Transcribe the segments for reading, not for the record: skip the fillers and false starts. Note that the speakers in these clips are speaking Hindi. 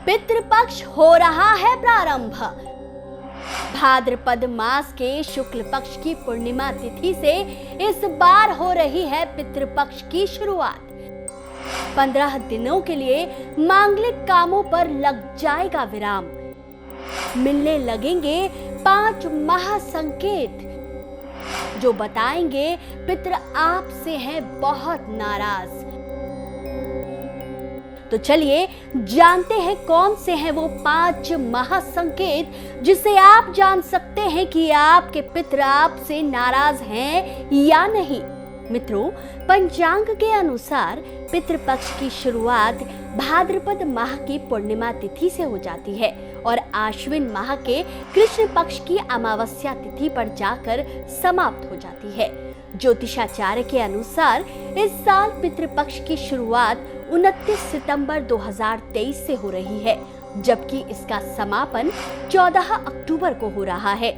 पितृपक्ष हो रहा है प्रारंभ। भाद्रपद मास के शुक्ल पक्ष की पूर्णिमा तिथि से इस बार हो रही है पितृपक्ष की शुरुआत। 15 दिनों के लिए मांगलिक कामों पर लग जाएगा विराम। मिलने लगेंगे 5 महासंकेत जो बताएंगे पितृ आपसे हैं बहुत नाराज। तो चलिए जानते हैं कौन से हैं वो 5 महासंकेत जिससे आप जान सकते हैं कि आपके पितृ आपसे नाराज हैं या नहीं। मित्रों, पंचांग के अनुसार पितृपक्ष की शुरुआत भाद्रपद माह की पूर्णिमा तिथि से हो जाती है और आश्विन माह के कृष्ण पक्ष की अमावस्या तिथि पर जाकर समाप्त हो जाती है। ज्योतिषाचार्य के अनुसार इस साल पितृपक्ष की शुरुआत 29 सितंबर 2023 से हो रही है, जबकि इसका समापन 14 अक्टूबर को हो रहा है।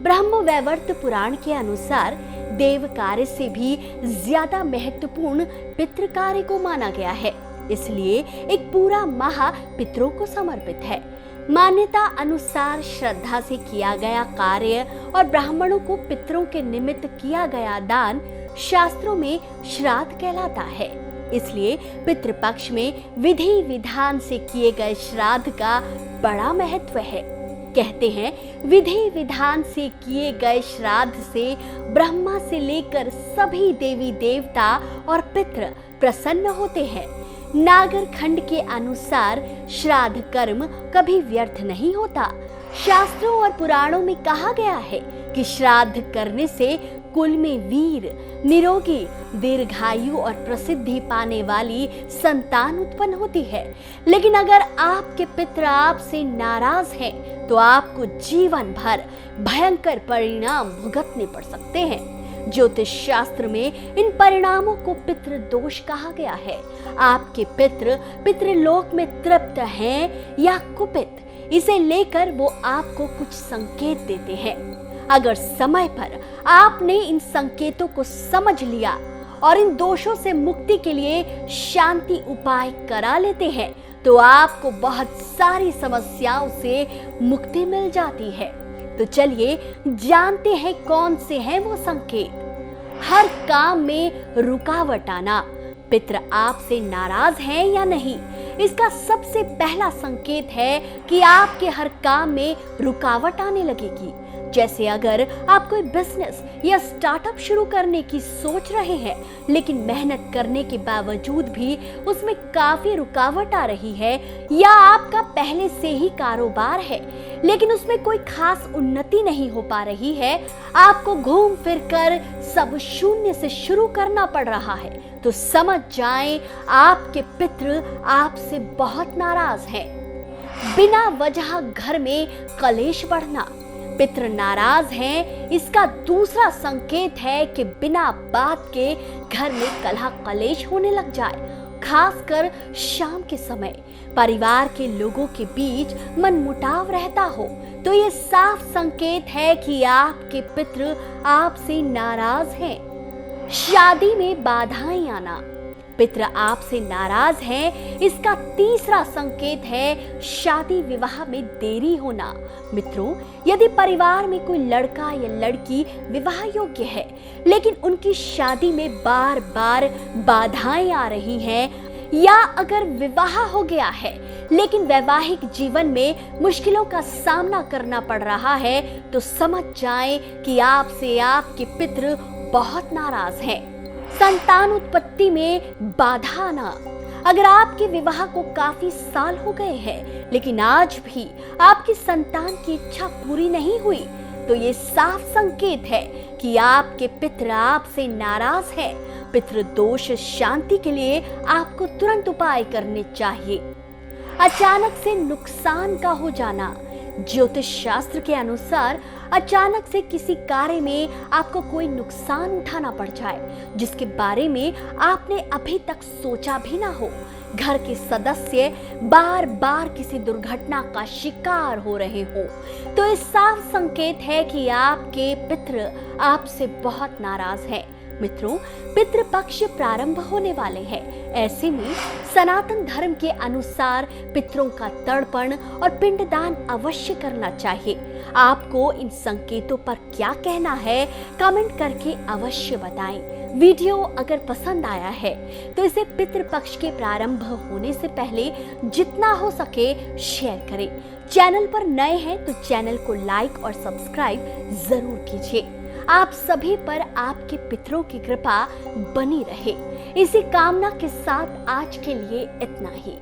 ब्रह्म वैवर्त पुराण के अनुसार देव कार्य से भी ज्यादा महत्वपूर्ण पितृ कार्य को माना गया है, इसलिए एक पूरा माह पितरों को समर्पित है। मान्यता अनुसार श्रद्धा से किया गया कार्य और ब्राह्मणों को पितरों के निमित्त किया गया दान शास्त्रों में श्राद्ध कहलाता है। इसलिए पितृपक्ष में विधि विधान से किए गए श्राद्ध का बड़ा महत्व है। कहते हैं विधि विधान से किए गए श्राद्ध से ब्रह्मा से लेकर सभी देवी देवता और पितृ प्रसन्न होते हैं। नागर खंड के अनुसार श्राद्ध कर्म कभी व्यर्थ नहीं होता। शास्त्रों और पुराणों में कहा गया है कि श्राद्ध करने से कुल में वीर, निरोगी, दीर्घायु और प्रसिद्धि पाने वाली संतान उत्पन्न होती है। लेकिन अगर आपके पितृ आपसे नाराज हैं, तो आपको जीवन भर भयंकर परिणाम भुगतने पड़ सकते हैं। ज्योतिष शास्त्र में इन परिणामों को पितृ दोष कहा गया है। आपके पितृलोक में तृप्त हैं या कुपित, इसे लेकर वो आपको कुछ संकेत देते हैं। अगर समय पर आपने इन संकेतों को समझ लिया और इन दोषों से मुक्ति के लिए शांति उपाय करा लेते हैं, तो आपको बहुत सारी समस्याओं से मुक्ति मिल जाती है। तो चलिए जानते हैं कौन से हैं वो संकेत। हर काम में रुकावट आना। पितृ आपसे नाराज हैं या नहीं, इसका सबसे पहला संकेत है कि आपके हर काम में रुकावट आने लगेगी। जैसे अगर आप कोई बिजनेस या स्टार्टअप शुरू करने की सोच रहे हैं, लेकिन मेहनत करने के बावजूद भी उसमें काफी रुकावट आ रही है, या आपका पहले से ही कारोबार है लेकिन उसमें कोई खास उन्नति नहीं हो पा रही है, आपको घूम फिर कर सब शून्य से शुरू करना पड़ रहा है, तो समझ जाएं आपके पितृ आपसे बहुत नाराज हैं। बिना वजह घर में कलेश बढ़ना। पितृ नाराज हैं, इसका दूसरा संकेत है कि बिना बात के घर में कलह कलेश होने लग जाए। खासकर शाम के समय परिवार के लोगों के बीच मनमुटाव रहता हो, तो ये साफ संकेत है कि आपके पितृ आपसे नाराज हैं। शादी में बाधाएं आना। पितृ आपसे नाराज हैं, इसका तीसरा संकेत है शादी विवाह में देरी होना। मित्रों, यदि परिवार में कोई लड़का या लड़की विवाह योग्य है, लेकिन उनकी शादी में बार बार बाधाएं आ रही हैं, या अगर विवाह हो गया है लेकिन वैवाहिक जीवन में मुश्किलों का सामना करना पड़ रहा है, तो समझ जाएं कि आपसे आपके पितृ बहुत नाराज हैं। संतान उत्पत्ति में बाधा आना। अगर आपके विवाह को काफी साल हो गए हैं लेकिन आज भी आपकी संतान की इच्छा पूरी नहीं हुई, तो ये साफ संकेत है कि आपके पितृ आपसे नाराज हैं। पितृ दोष शांति के लिए आपको तुरंत उपाय करने चाहिए। अचानक से नुकसान का हो जाना। ज्योतिष शास्त्र के अनुसार अचानक से किसी कार्य में आपको कोई नुकसान उठाना पड़ जाए जिसके बारे में आपने अभी तक सोचा भी ना हो। घर के सदस्य बार बार किसी दुर्घटना का शिकार हो रहे हो, तो ये साफ संकेत है कि आपके पितृ आपसे बहुत नाराज हैं। मित्रों, पितृपक्ष प्रारंभ होने वाले हैं। ऐसे में सनातन धर्म के अनुसार पितरों का तर्पण और पिंडदान अवश्य करना चाहिए। आपको इन संकेतों पर क्या कहना है, कमेंट करके अवश्य बताएं। वीडियो अगर पसंद आया है तो इसे पितृपक्ष के प्रारंभ होने से पहले जितना हो सके शेयर करें। चैनल पर नए हैं तो चैनल को लाइक और सब्सक्राइब जरूर कीजिए। आप सभी पर आपके पितरों की कृपा बनी रहे, इसी कामना के साथ आज के लिए इतना ही।